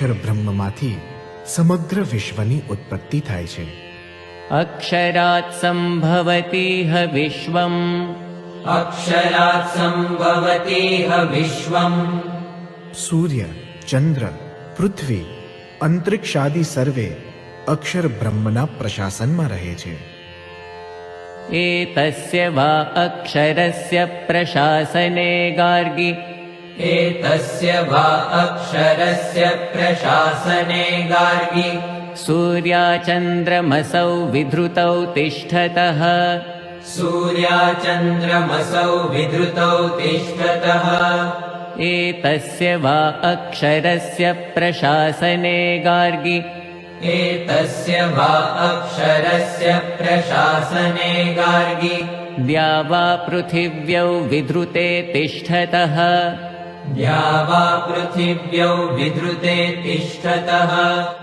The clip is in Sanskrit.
अक्षर ब्रह्ममाथी समग्र विश्वनी उत्पत्ति थाय छे। अक्षरात् सम्भवतीह विश्वम् अक्षरात् सम्भवतीह विश्वम्। सूर्य, चंद्र, पृथ्वी, अंतरिक्षादि सर्वे अक्षर ब्रह्मना प्रशासन में रहे छे। एतस्य वा अक्षरस्य प्रशासने गार्गि एतस्य वा अक्षरस्य प्रशासने गार्गि सूर्याचन्द्रमसौ विधृतौ तिष्ठतः सूर्याचन्द्रमसौ विधृतौ तिष्ठतः। एतस्य वा अक्षरस्य प्रशासने गार्गि एतस्य वा अक्षरस्य प्रशासने गार्गि द्या वा पृथिव्यौ विधृते तिष्ठतः द्या वा पृथिव्यौ विधृते तिष्ठतः।